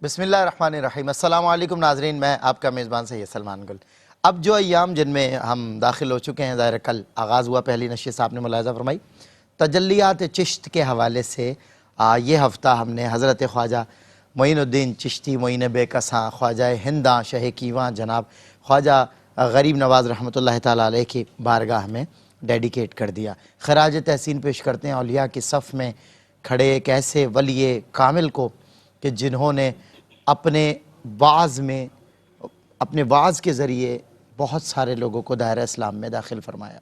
بسم اللہ الرحمن الرحیم۔ السلام علیکم ناظرین، میں آپ کا میزبان سید سلمان گل۔ اب جو ایام جن میں ہم داخل ہو چکے ہیں، ظاہر کل آغاز ہوا پہلی نشست، آپ نے ملاحظہ فرمائی تجلیات چشت کے حوالے سے۔ یہ ہفتہ ہم نے حضرت خواجہ معین الدین چشتی معین بے کساں خواجہ ہنداں شہ کیواں جناب خواجہ غریب نواز رحمۃ اللہ تعالیٰ علیہ کی بارگاہ میں ڈیڈیکیٹ کر دیا۔ خراج تحسین پیش کرتے ہیں اولیاء کی صف میں کھڑے ایک ایسے ولی کامل کو کہ جنہوں نے اپنے وعظ کے ذریعے بہت سارے لوگوں کو دائرہ اسلام میں داخل فرمایا۔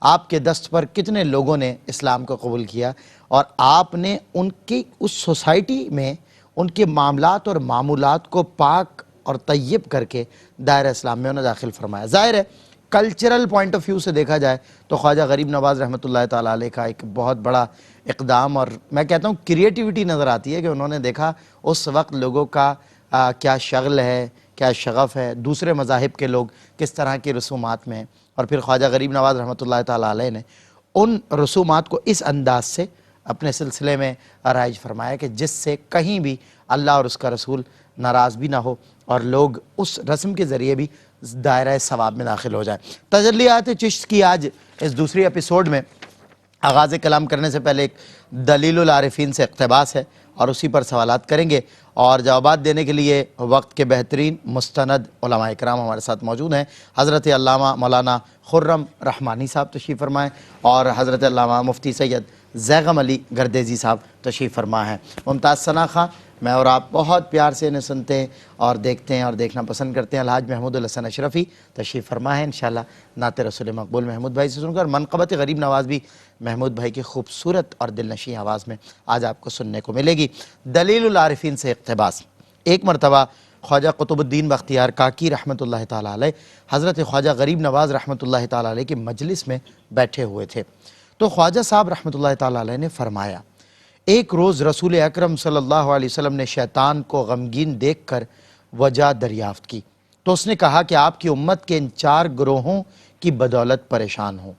آپ کے دست پر کتنے لوگوں نے اسلام کو قبول کیا، اور آپ نے ان کی اس سوسائٹی میں ان کے معاملات اور معمولات کو پاک اور طیب کر کے دائرہ اسلام میں انہیں داخل فرمایا۔ ظاہر ہے کلچرل پوائنٹ آف ویو سے دیکھا جائے تو خواجہ غریب نواز رحمۃ اللہ تعالیٰ علیہ کا ایک بہت بڑا اقدام، اور میں کہتا ہوں کریٹیوٹی نظر آتی ہے کہ انہوں نے دیکھا اس وقت لوگوں کا کیا شغل ہے، کیا شغف ہے، دوسرے مذاہب کے لوگ کس طرح کی رسومات میں ہیں، اور پھر خواجہ غریب نواز رحمۃ اللہ تعالیٰ علیہ نے ان رسومات کو اس انداز سے اپنے سلسلے میں رائج فرمایا کہ جس سے کہیں بھی اللہ اور اس کا رسول ناراض بھی نہ ہو اور لوگ اس رسم کے ذریعے بھی دائرہ ثواب میں داخل ہو جائیں۔ تجلیات چشت کی آج اس دوسری ایپیسوڈ میں آغاز کلام کرنے سے پہلے ایک دلیل العارفین سے اقتباس ہے، اور اسی پر سوالات کریں گے، اور جوابات دینے کے لیے وقت کے بہترین مستند علماء اکرام ہمارے ساتھ موجود ہیں۔ حضرت علامہ مولانا خرم رحمانی صاحب تشریف فرمائیں، اور حضرت علامہ مفتی سید زیغم علی گردیزی صاحب تشریف فرما ہیں۔ ممتاز ثنا خاں، میں اور آپ بہت پیار سے انہیں سنتے ہیں اور دیکھتے ہیں اور دیکھنا پسند کرتے ہیں۔ الحاج محمود الحسن اشرفی تشریف فرما ہے، انشاءاللہ نعت رسول مقبول محمود بھائی سے سن کر منقبت غریب نواز بھی محمود بھائی کی خوبصورت اور دل نشیں آواز میں آج آپ کو سننے کو ملے گی۔ دلیل العارفین سے اقتباس۔ ایک مرتبہ خواجہ قطب الدین بختیار کاکی رحمۃ اللہ تعالیٰ علیہ حضرت خواجہ غریب نواز رحمۃ اللہ تعالیٰ علیہ کی مجلس میں بیٹھے ہوئے تھے، تو خواجہ صاحب رحمۃ اللہ تعالیٰ علیہ نے فرمایا، ایک روز رسول اکرم صلی اللہ علیہ وسلم نے شیطان کو غمگین دیکھ کر وجہ دریافت کی، تو اس نے کہا کہ آپ کی امت کے ان 4 گروہوں کی بدولت پریشان ہوں۔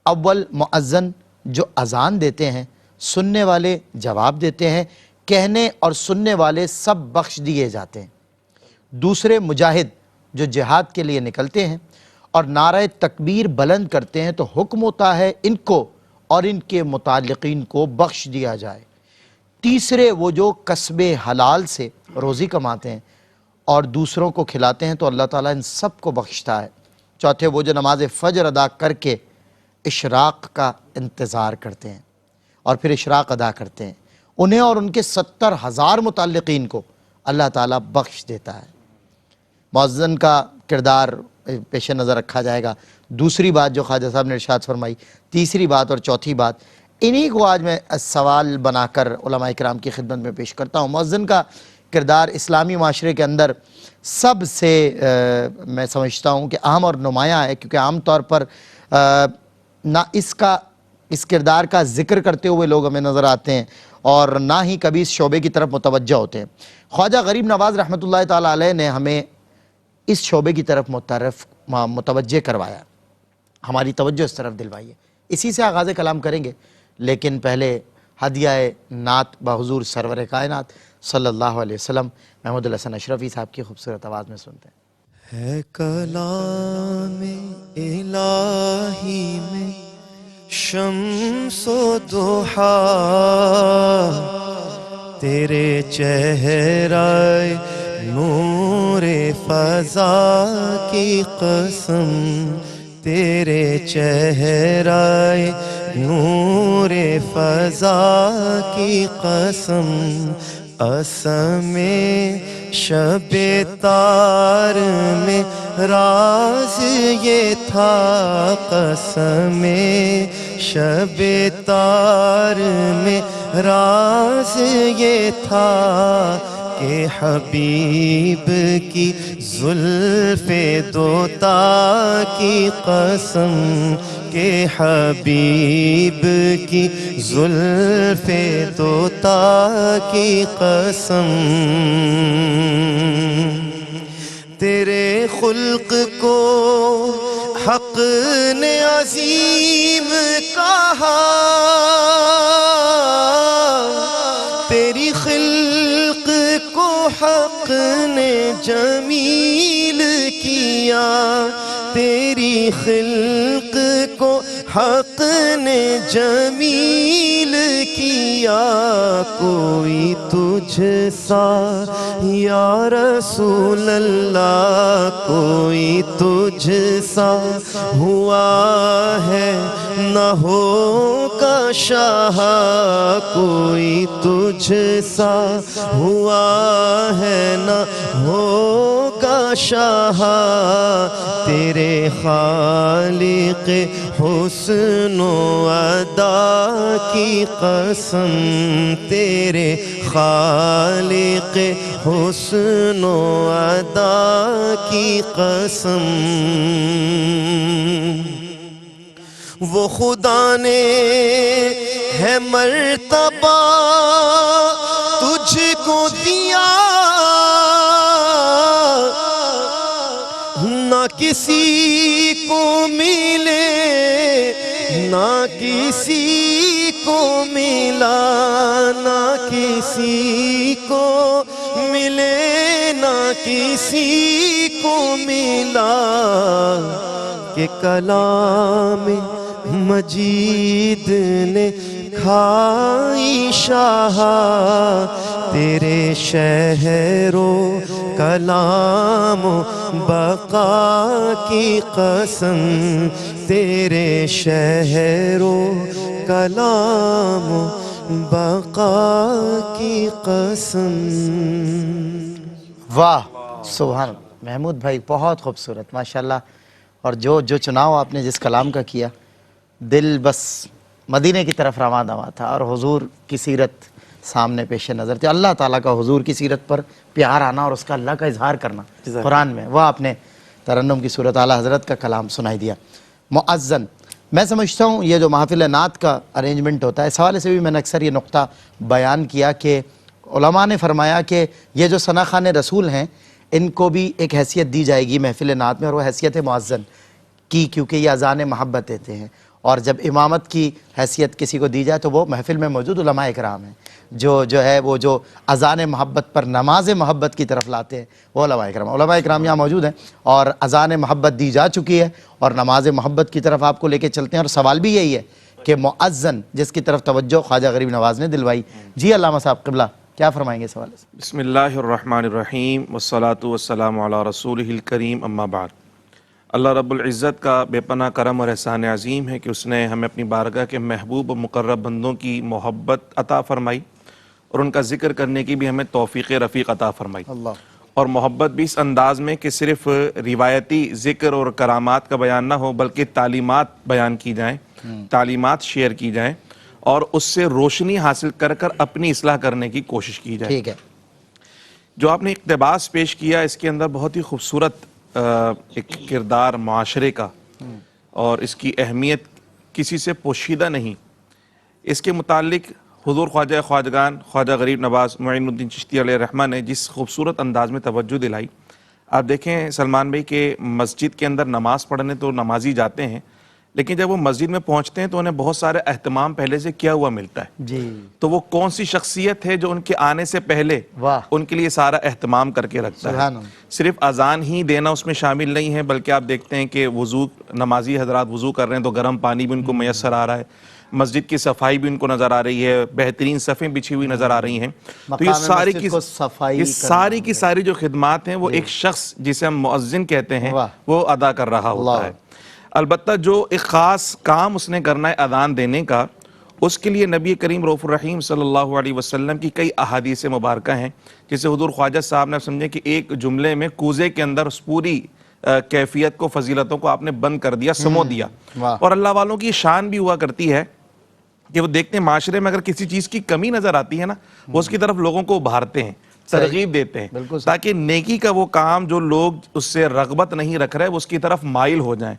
اول مؤذن جو اذان دیتے ہیں، سننے والے جواب دیتے ہیں، کہنے اور سننے والے سب بخش دیے جاتے ہیں۔ دوسرے مجاہد جو جہاد کے لیے نکلتے ہیں اور نعرہ تکبیر بلند کرتے ہیں، تو حکم ہوتا ہے ان کو اور ان کے متعلقین کو بخش دیا جائے۔ تیسرے وہ جو کسب حلال سے روزی کماتے ہیں اور دوسروں کو کھلاتے ہیں، تو اللہ تعالیٰ ان سب کو بخشتا ہے۔ چوتھے وہ جو نماز فجر ادا کر کے اشراق کا انتظار کرتے ہیں اور پھر اشراق ادا کرتے ہیں، انہیں اور ان کے 70,000 متعلقین کو اللہ تعالیٰ بخش دیتا ہے۔ مؤذن کا کردار پیش نظر رکھا جائے گا۔ دوسری بات جو خواجہ صاحب نے ارشاد فرمائی، تیسری بات اور چوتھی بات، انہی کو آج میں سوال بنا کر علماء اکرام کی خدمت میں پیش کرتا ہوں۔ مؤذن کا کردار اسلامی معاشرے کے اندر سب سے میں سمجھتا ہوں کہ اہم اور نمایاں ہے، کیونکہ عام طور پر نہ اس کردار کا ذکر کرتے ہوئے لوگ ہمیں نظر آتے ہیں اور نہ ہی کبھی اس شعبے کی طرف متوجہ ہوتے ہیں۔ خواجہ غریب نواز رحمۃ اللہ تعالیٰ علیہ نے ہمیں اس شعبے کی طرف متوجہ کروایا، ہماری توجہ اس طرف دلوائی ہے۔ اسی سے آغاز کلام کریں گے، لیکن پہلے ہدیہ نعت بحضور سرور کائنات صلی اللہ علیہ وسلم محمود الحسن اشرفی صاحب کی خوبصورت آواز میں سنتے ہیں۔ ہے کلام الہی میں شمس و ضحیٰ، تیرے چہرہ نور فضا کی قسم، تیرے چہرہ نور فضا کی قسم، اسم شب تار میں راز یہ تھا، قسم شب تار میں راز یہ تھا کہ حبیب کی زلف دوتا کی قسم، کہ حبیب کی زلف دوتا کی قسم، تیرے خلق کو حق نے عظیم کہا، تیری خلق کو حق نے جمیل کیا، تیری خلق کو حق نے جمیل کیا، کوئی تجھ سا یا رسول اللہ، کوئی تجھ سا ہوا ہے نہ ہوگا شاہ، کوئی تجھ سا ہوا ہے نہ ہوگا شاہ، تیرے خالق حسن و ادا کی قسم، تیرے خالق حسن و ادا کی قسم، وہ خدا نے ہے مرتبہ تجھ کو دیا، نہ کسی کو ملے نہ کسی کو ملا، نہ کسی کو ملے نہ کسی کو ملا، کہ کلام مجید نے کھائی شاہ، تیرے شہر و کلام و بقا کی قسم، تیرے شہر و کلام و بقا کی قسم۔ واہ سبحان اللہ محمود بھائی، بہت خوبصورت ماشاءاللہ، اور جو چناؤ آپ نے جس کلام کا کیا، دل بس مدینے کی طرف رواں دواں تھا، اور حضور کی سیرت سامنے پیش نظر تھی، اللہ تعالیٰ کا حضور کی سیرت پر پیار آنا اور اس کا اللہ کا اظہار کرنا قرآن میں، وہ آپ نے ترنم کی صورت اعلیٰ حضرت کا کلام سنائی دیا۔ مؤذن، میں سمجھتا ہوں یہ جو محفل نعت کا ارینجمنٹ ہوتا ہے، اس حوالے سے بھی میں نے اکثر یہ نقطہ بیان کیا کہ علماء نے فرمایا کہ یہ جو ثنا خوان رسول ہیں ان کو بھی ایک حیثیت دی جائے گی محفل نعت میں، اور وہ حیثیت مؤذن کی، کیونکہ یہ اذان محبت دیتے ہیں، اور جب امامت کی حیثیت کسی کو دی جائے تو وہ محفل میں موجود علماء اکرام ہیں جو ہے وہ جو اذان محبت پر نماز محبت کی طرف لاتے ہیں، وہ علماء اکرام یہاں موجود ہیں، اور اذان محبت دی جا چکی ہے اور نماز محبت کی طرف آپ کو لے کے چلتے ہیں، اور سوال بھی یہی ہے کہ مؤذن جس کی طرف توجہ خواجہ غریب نواز نے دلوائی۔ جی علامہ صاحب قبلہ کیا فرمائیں گے سوال سے؟ بسم اللہ الرحمن الرحیم والصلاة والسلام علی رسولہ الکریم، اما بعد۔ اللہ رب العزت کا بے پناہ کرم اور احسان عظیم ہے کہ اس نے ہمیں اپنی بارگاہ کے محبوب و مقرب بندوں کی محبت عطا فرمائی، اور ان کا ذکر کرنے کی بھی ہمیں توفیق رفیق عطا فرمائی، اور محبت بھی اس انداز میں کہ صرف روایتی ذکر اور کرامات کا بیان نہ ہو، بلکہ تعلیمات بیان کی جائیں، تعلیمات شیئر کی جائیں، اور اس سے روشنی حاصل کر اپنی اصلاح کرنے کی کوشش کی جائے۔ ٹھیک ہے، جو آپ نے اقتباس پیش کیا اس کے اندر بہت ہی خوبصورت ایک کردار معاشرے کا، اور اس کی اہمیت کسی سے پوشیدہ نہیں۔ اس کے متعلق حضور خواجہ خواجگان خواجہ غریب نواز معین الدین چشتی علیہ الرحمہ نے جس خوبصورت انداز میں توجہ دلائی، آپ دیکھیں سلمان بھائی کہ مسجد کے اندر نماز پڑھنے تو نمازی جاتے ہیں، لیکن جب وہ مسجد میں پہنچتے ہیں تو انہیں بہت سارے اہتمام پہلے سے کیا ہوا ملتا ہے۔ جی، تو تو وہ کون سی شخصیت ہے جو ان کے آنے سے پہلے واہ ان کے لیے سارا اہتمام کر کے رکھتا ہے؟ سبحان اللہ۔ صرف اذان ہی دینا اس میں شامل نہیں ہے، بلکہ آپ دیکھتے ہیں کہ وضو، نمازی حضرات وضو کر رہے ہیں تو گرم پانی بھی ان کو میسر آ رہا ہے، مسجد کی صفائی بھی ان کو نظر آ رہی ہے، بہترین صفیں بچھی ہوئی نظر آ رہی ہیں۔ تو یہ ساری کی ساری جو خدمات ہیں وہ ایک شخص جسے ہم مؤذن کہتے ہیں وہ ادا کر رہا ہوتا ہے۔ البتہ جو ایک خاص کام اس نے کرنا ہے اذان دینے کا، اس کے لیے نبی کریم رؤوف الرحیم صلی اللہ علیہ وسلم کی کئی احادیث مبارکہ ہیں، جسے حضور خواجہ صاحب نے سمجھے کہ ایک جملے میں کوزے کے اندر اس پوری کیفیت کو، فضیلتوں کو آپ نے بند کر دیا، سمو دیا۔ اور اللہ والوں کی شان بھی ہوا کرتی ہے کہ وہ دیکھتے ہیں معاشرے میں اگر کسی چیز کی کمی نظر آتی ہے نا، وہ اس کی طرف لوگوں کو ابھارتے ہیں، ترغیب دیتے ہیں، تاکہ نیکی کا وہ کام جو لوگ اس سے رغبت نہیں رکھ رہے وہ اس کی طرف مائل ہو جائیں۔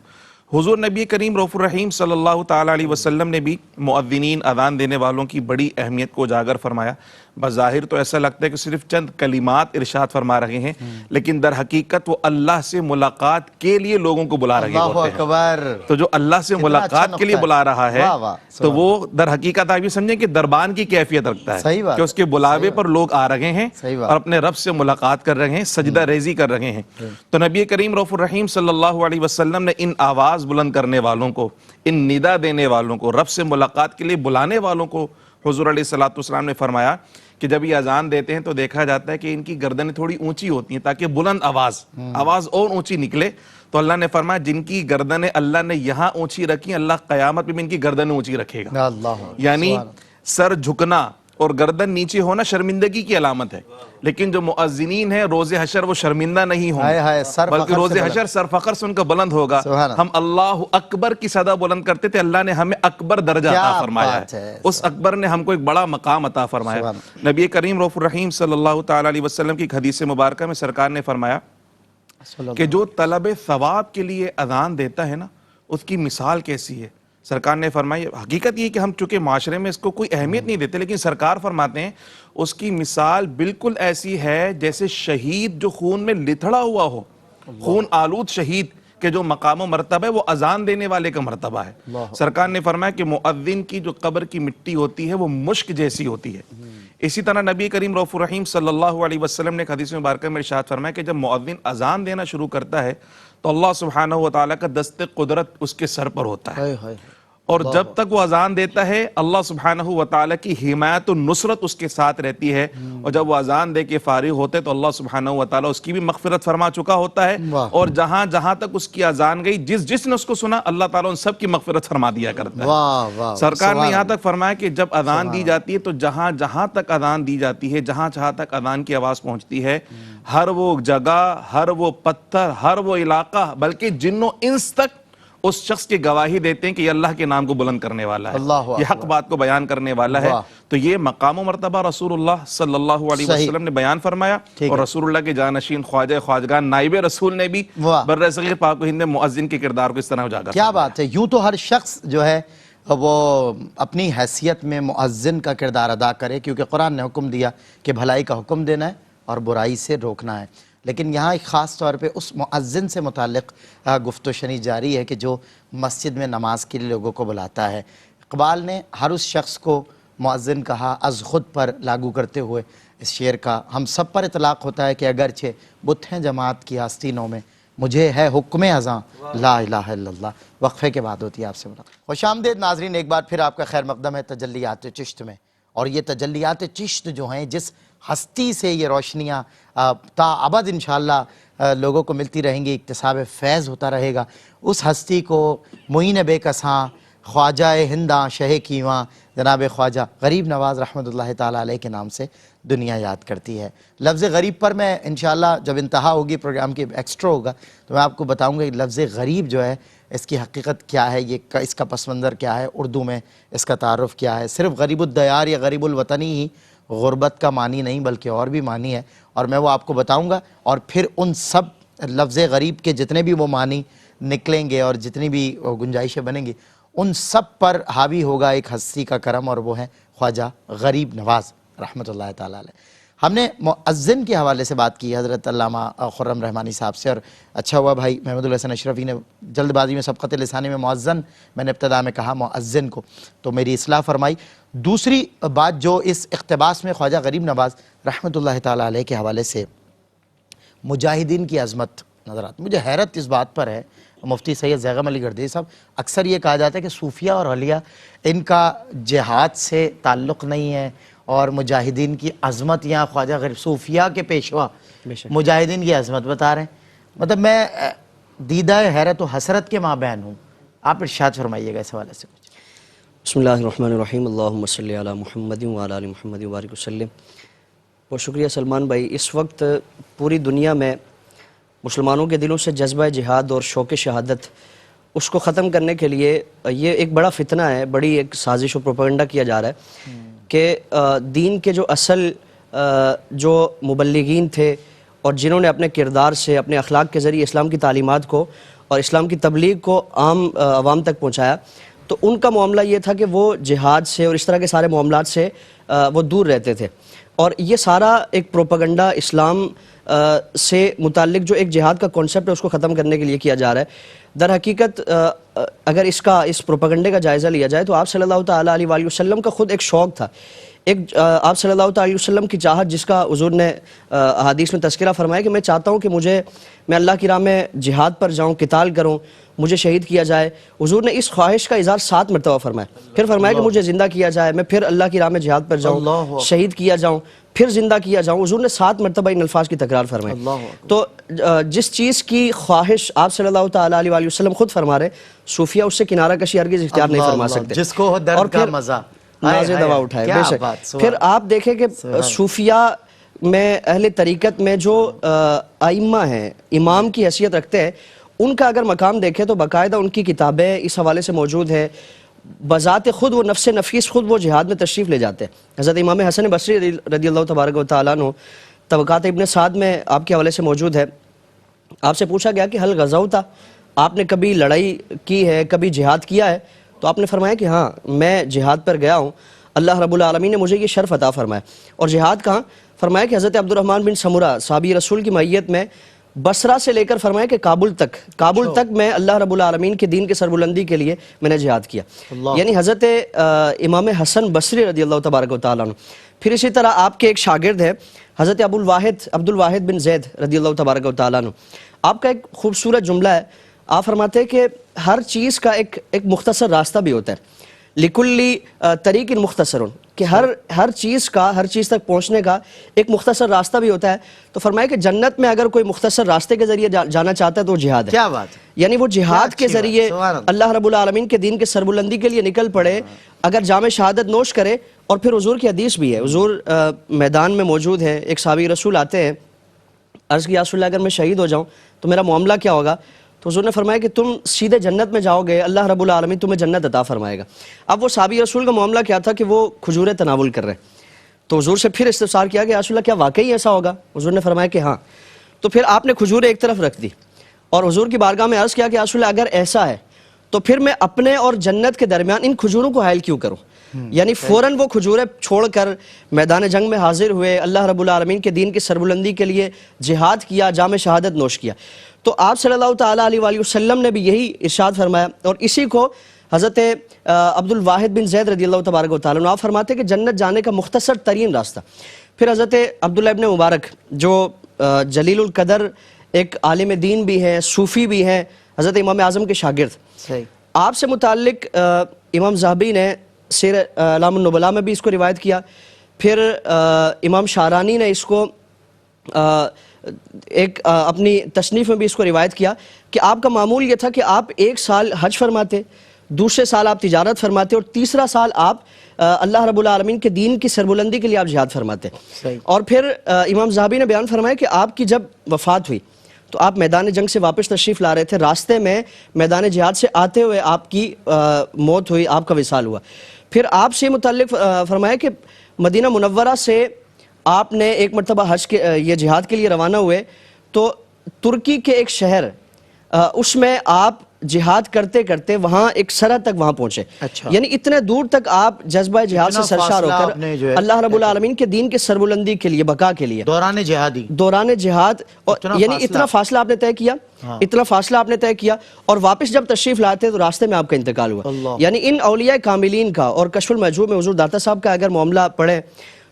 حضور نبی کریم رؤوف الرحیم صلی اللہ تعالیٰ علیہ وسلم نے بھی مؤذنین، اذان دینے والوں کی بڑی اہمیت کو اجاگر فرمایا۔ بظاہر تو ایسا لگتا ہے کہ صرف چند کلمات ارشاد فرما رہے ہیں، لیکن در حقیقت وہ اللہ سے ملاقات کے لیے لوگوں کو بلا رہے اللہ ہوتے ہیں۔ اکبر، تو جو اللہ سے کتنا ملاقات اچھا کے لیے نقطہ ہے۔ بلا رہا ہے واہ واہ، تو وہ در حقیقت آپ یہ سمجھیں کہ دربان کی کیفیت رکھتا ہے، صحیح بات کہ اس کے بلاوے پر لوگ آ رہے ہیں صحیح بات۔ اور اپنے رب سے ملاقات کر رہے ہیں، سجدہ ریزی کر رہے ہیں۔ تو نبی کریم رؤوف الرحیم صلی اللہ علیہ وسلم نے ان آواز بلند کرنے والوں کو، ان ندا دینے والوں کو، رب سے ملاقات کے لیے بلانے والوں کو حضور علیہ الصلوۃ والسلام نے فرمایا کہ جب یہ اذان دیتے ہیں تو دیکھا جاتا ہے کہ ان کی گردنیں تھوڑی اونچی ہوتی ہیں تاکہ بلند آواز اور اونچی نکلے۔ تو اللہ نے فرمایا جن کی گردنیں اللہ نے یہاں اونچی رکھی، اللہ قیامت میں بھی ان کی گردنیں اونچی رکھے گا۔ اللہ، یعنی سر جھکنا اور گردن نیچے ہونا شرمندگی کی علامت ہے، لیکن جو مؤذنین ہیں روز حشر وہ شرمندہ نہیں ہوں ہائے ہائے، سر بلکہ فخر روز سے حشر سر فخر سے ان کا بلند ہوگا۔ سبحان اللہ۔ ہم اللہ اکبر کی صدا بلند کرتے تھے، اللہ نے ہمیں اکبر درجہ کیا عطا فرمایا بات ہے، ہے، اس اکبر نے ہم کو ایک بڑا مقام عطا فرمایا۔ سبحان نبی کریم رؤوف الرحیم صلی اللہ تعالیٰ علیہ وسلم کی ایک حدیث مبارکہ میں سرکار نے فرمایا کہ جو طلب ثواب کے لیے اذان دیتا ہے نا، اس کی مثال کیسی ہے؟ سرکار نے فرمایا، حقیقت یہ کہ ہم چونکہ معاشرے میں اس کو کوئی اہمیت نہیں دیتے، لیکن سرکار فرماتے ہیں اس کی مثال بالکل ایسی ہے جیسے شہید جو خون میں لتھڑا ہوا ہو، خون آلود شہید کہ جو مقام و مرتبہ ہے وہ اذان دینے والے کا مرتبہ ہے۔ سرکار نے فرمایا کہ مؤذن کی جو قبر کی مٹی ہوتی ہے وہ مشک جیسی ہوتی ہے۔ اسی طرح نبی کریم رؤوف الرحیم صلی اللہ علیہ وسلم نے ایک حدیث مبارکہ میں ارشاد فرمایا کہ جب مؤذن اذان دینا شروع کرتا ہے تو اللہ سبحانہ و تعالیٰ کا دست قدرت اس کے سر پر ہوتا ہے، ہائے ہائے، اور جب تک وہ اذان دیتا ہے اللہ سبحانہ و تعالیٰ کی حمایت و نصرت اس کے ساتھ رہتی ہے، اور جب وہ اذان دے کے فارغ ہوتے ہیں تو اللہ سبحانہ و تعالیٰ اس کی بھی مغفرت فرما چکا ہوتا ہے، اور جہاں جہاں تک اس کی اذان گئی جس نے اس کو سنا اللہ تعالیٰ ان سب کی مغفرت فرما دیا کرتا ہے۔ واہ واہ، سرکار نے یہاں تک فرمایا کہ جب اذان دی جاتی ہے تو جہاں جہاں تک اذان دی جاتی ہے، جہاں جہاں تک اذان کی آواز پہنچتی ہے، ہر وہ جگہ، ہر وہ پتھر، ہر وہ علاقہ، بلکہ جن و انس تک اس شخص کی گواہی دیتے ہیں کہ یہ اللہ کے نام کو بلند کرنے والا ہے، اللہ یہ حق بات کو بیان کرنے والا ہے۔ تو یہ مقام و مرتبہ رسول اللہ صلی اللہ علیہ وسلم نے بیان فرمایا، اور رسول اللہ کے جانشین خواجہ خواجگان نائب رسول نے بھی بر صغیر پاک و ہند میں مؤذن کے کردار کو اس طرح اجاگر کیا بات ہے۔ یوں تو ہر شخص جو ہے وہ اپنی حیثیت میں مؤذن کا کردار ادا کرے، کیونکہ قرآن نے حکم دیا کہ بھلائی کا حکم دینا ہے اور برائی سے روکنا ہے، لیکن یہاں ایک خاص طور پہ اس مؤذن سے متعلق گفت و شنید جاری ہے کہ جو مسجد میں نماز کے لیے لوگوں کو بلاتا ہے۔ اقبال نے ہر اس شخص کو مؤذن کہا از خود پر لاگو کرتے ہوئے اس شعر کا ہم سب پر اطلاق ہوتا ہے کہ اگرچہ بت ہیں جماعت کی آستینوں میں، مجھے ہے حکم اذاں لا الہ الا اللہ۔ وقفے کے بعد ہوتی ہے آپ سے ملاقات۔ خوش آمدید ناظرین، ایک بار پھر آپ کا خیر مقدم ہے تجلیات چشت میں، اور یہ تجلیات چشت جو ہیں جس ہستی سے یہ روشنیاں تا ابد انشاءاللہ لوگوں کو ملتی رہیں گی، اکتساب فیض ہوتا رہے گا، اس ہستی کو معین بے کساں خواجہ ہنداں شہ کیواں جناب خواجہ غریب نواز رحمۃ اللہ تعالیٰ علیہ کے نام سے دنیا یاد کرتی ہے۔ لفظ غریب پر میں انشاءاللہ جب انتہا ہوگی پروگرام کی ایکسٹرا ہوگا تو میں آپ کو بتاؤں گا کہ لفظ غریب جو ہے اس کی حقیقت کیا ہے، یہ اس کا پس منظر کیا ہے، اردو میں اس کا تعارف کیا ہے۔ صرف غریب الدیار یا غریب الوطنی ہی غربت کا معنی نہیں بلکہ اور بھی معنی ہے، اور میں وہ آپ کو بتاؤں گا، اور پھر ان سب لفظ غریب کے جتنے بھی وہ معنی نکلیں گے اور جتنی بھی گنجائشیں بنیں گی ان سب پر حاوی ہوگا ایک ہستی کا کرم، اور وہ ہے خواجہ غریب نواز رحمۃ اللہ تعالیٰ علیہ۔ ہم نے مؤذن کے حوالے سے بات کی حضرت علامہ خرم رحمانی صاحب سے، اور اچھا ہوا بھائی محمد الحسن اشرفی نے جلد بازی میں سبقت لسانی میں مؤذن میں نے ابتدا میں کہا مؤذن کو، تو میری اصلاح فرمائی۔ دوسری بات جو اس اقتباس میں خواجہ غریب نواز رحمۃ اللہ تعالیٰ علیہ کے حوالے سے مجاہدین کی عظمت نظر آتی، مجھے حیرت اس بات پر ہے، مفتی سید زیغم علی گردیزی صاحب، اکثر یہ کہا جاتا ہے کہ صوفیہ اور اولیاء ان کا جہاد سے تعلق نہیں ہے، اور مجاہدین کی عظمت یہاں خواجہ غریب صوفیہ کے پیشوا مجاہدین کی عظمت بتا رہے ہیں، مطلب میں دیدہ حیرت و حسرت کے مابین ہوں۔ آپ ارشاد فرمائیے گا اس حوالے سے کچھ۔ بسم اللہ الرحمن الرحیم، اللہم صلی علی محمد وعلی آل محمد وبارک وسلم۔ بہت شکریہ سلمان بھائی۔ اس وقت پوری دنیا میں مسلمانوں کے دلوں سے جذبہ جہاد اور شوق شہادت اس کو ختم کرنے کے لیے یہ ایک بڑا فتنہ ہے، بڑی ایک سازش و پروپیگنڈا کیا جا رہا ہے کہ دین کے جو اصل جو مبلغین تھے اور جنہوں نے اپنے کردار سے اپنے اخلاق کے ذریعے اسلام کی تعلیمات کو اور اسلام کی تبلیغ کو عام عوام تک پہنچایا، تو ان کا معاملہ یہ تھا کہ وہ جہاد سے اور اس طرح کے سارے معاملات سے وہ دور رہتے تھے۔ اور یہ سارا ایک پروپیگنڈا اسلام سے متعلق جو ایک جہاد کا کانسیپٹ ہے اس کو ختم کرنے کے لیے کیا جا رہا ہے۔ در حقیقت اگر اس پروپیگنڈے کا جائزہ لیا جائے تو آپ صلی اللہ تعالیٰ علیہ وآلہ وسلم کا خود ایک شوق تھا، ایک آپ صلی اللہ تعالیٰ علیہ وسلم کی چاہت جس کا حضور نے احادیث میں تذکرہ فرمایا کہ میں چاہتا ہوں کہ میں اللہ کی راہ میں جہاد پر جاؤں، قتال کروں، مجھے شہید کیا جائے۔ حضور نے اس خواہش کا اظہار 7 مرتبہ فرمایا، پھر فرمایا کہ مجھے زندہ کیا جائے، میں پھر اللہ کی راہ میں جہاد پر جاؤں، شہید کیا جاؤں، پھر زندہ کیا جاؤں۔ حضور نے 7 مرتبہ ان الفاظ کی تکرار فرمائی۔ تو جس چیز کی خواہش آپ صلی اللہ تعالیٰ علیہ وآلہ وسلم خود فرما رہے، صوفیہ اس سے کنارہ کشی ہرگز اختیار نہیں فرما سکتے، جس کو ہو درد کا مزہ نازِ دوا اٹھائے۔ بے شک پھر آپ دیکھیں کہ صوفیہ میں اہل طریقت میں جو ائمہ ہیں، امام کی حیثیت رکھتے ہیں، ان کا اگر مقام دیکھیں تو باقاعدہ ان کی کتابیں اس حوالے سے موجود ہے، بذات خود وہ نفس نفیس خود وہ جہاد میں تشریف لے جاتے ہیں۔ حضرت امام حسن بصری رضی اللہ تبارک و تعالیٰ عنہ طبقات ابن سعد میں آپ کے حوالے سے موجود ہے، آپ سے پوچھا گیا کہ حل غزوتا، آپ نے کبھی لڑائی کی ہے، کبھی جہاد کیا ہے؟ تو آپ نے فرمایا کہ ہاں میں جہاد پر گیا ہوں، اللہ رب العالمین نے مجھے یہ شرف عطا فرمایا۔ اور جہاد کہاں؟ فرمایا کہ حضرت عبد الرحمن بن سمرہ صحابی رسول کی معیت میں بصرہ سے لے کر فرمایا کہ کابل تک میں اللہ رب العالمین کے دین کے سربلندی کے لیے میں نے جہاد کیا۔ یعنی حضرت امام حسن بصری رضی اللہ تبارک و تعالیٰ عنہ۔ پھر اسی طرح آپ کے ایک شاگرد ہے حضرت عبد الواحد بن زید رضی اللہ تبارک و تعالیٰ عنہ۔ آپ کا ایک خوبصورت جملہ ہے، آپ فرماتے ہیں کہ ہر چیز کا ایک مختصر راستہ بھی ہوتا ہے، لکلی طریق مختصر، کہ ہر چیز تک پہنچنے کا ایک مختصر راستہ بھی ہوتا ہے۔ تو فرمایا کہ جنت میں اگر کوئی مختصر راستے کے ذریعے جانا چاہتا ہے تو وہ جہاد ہے۔ کیا بات ہے! یعنی وہ جہاد کے ذریعے اللہ رب العالمین کے دین کے سربلندی کے لیے نکل پڑے، اگر جام شہادت نوش کرے۔ اور پھر حضور کی حدیث بھی ہے، حضور میدان میں موجود ہے، ایک صحابی رسول آتے ہیں، عرض کی یا رسول اللہ اگر میں شہید ہو جاؤں تو میرا معاملہ کیا ہوگا؟ تو حضور نے فرمایا کہ تم سیدھے جنت میں جاؤ گے، اللہ رب العالمین تمہیں جنت عطا فرمائے گا۔ اب وہ صحابی رسول کا معاملہ کیا تھا کہ وہ کھجوریں تناول کر رہے ہیں، تو حضور سے پھر استفسار کیا کہ یا رسول اللہ کیا واقعی ایسا ہوگا؟ حضور نے فرمایا کہ ہاں۔ تو پھر آپ نے کھجوریں ایک طرف رکھ دی اور حضور کی بارگاہ میں عرض کیا کہ یا رسول اللہ اگر ایسا ہے تو پھر میں اپنے اور جنت کے درمیان ان کھجوروں کو حائل کیوں کروں؟ یعنی فوراً وہ کھجوریں چھوڑ کر میدان جنگ میں حاضر ہوئے، اللہ رب العالمین کے دین کی سربلندی کے لیے جہاد کیا، جام شہادت نوش کیا۔ تو آپ صلی اللہ تعالیٰ علیہ وآلہ وسلم نے بھی یہی ارشاد فرمایا، اور اسی کو حضرت عبد الواحد بن زید رضی اللہ تبارک و تعالیٰ عنہ آپ فرماتے کہ جنت جانے کا مختصر ترین راستہ۔ پھر حضرت عبداللہ ابن مبارک جو جلیل القدر ایک عالم دین بھی ہیں، صوفی بھی ہیں، حضرت امام اعظم کے شاگرد، آپ سے متعلق امام ذہبی نے سیر اعلام النبلاء میں بھی اس کو روایت کیا، پھر امام شارانی نے اس کو ایک اپنی تصنیف میں بھی اس کو روایت کیا کہ آپ کا معمول یہ تھا کہ آپ 1 سال حج فرماتے، دوسرے سال آپ تجارت فرماتے، اور تیسرا سال آپ اللہ رب العالمین کے دین کی سربلندی کے لیے آپ جہاد فرماتے۔ اور پھر امام ذہبی نے بیان فرمایا کہ آپ کی جب وفات ہوئی تو آپ میدان جنگ سے واپس تشریف لا رہے تھے، راستے میں میدان جہاد سے آتے ہوئے آپ کی موت ہوئی، آپ کا وصال ہوا۔ پھر آپ سے متعلق فرمایا کہ مدینہ منورہ سے آپ نے ایک مرتبہ حج کے یہ جہاد کے لیے روانہ ہوئے تو ترکی کے ایک شہر اس میں آپ جہاد کرتے کرتے وہاں ایک سرحد تک وہاں پہنچے، یعنی اتنے دور تک آپ جذبہ جہاد سے سرشار ہو کر اللہ رب العالمین کے دین کے سربلندی کے لیے، بقا کے لیے دوران جہاد یعنی اتنا فاصلہ آپ نے طے کیا، اتنا فاصلہ آپ نے طے کیا، اور واپس جب تشریف لاتے تو راستے میں آپ کا انتقال ہوا۔ یعنی ان اولیاء کاملین کا اور کشف المحجوب میں حضور داتا صاحب کا اگر معاملہ پڑھے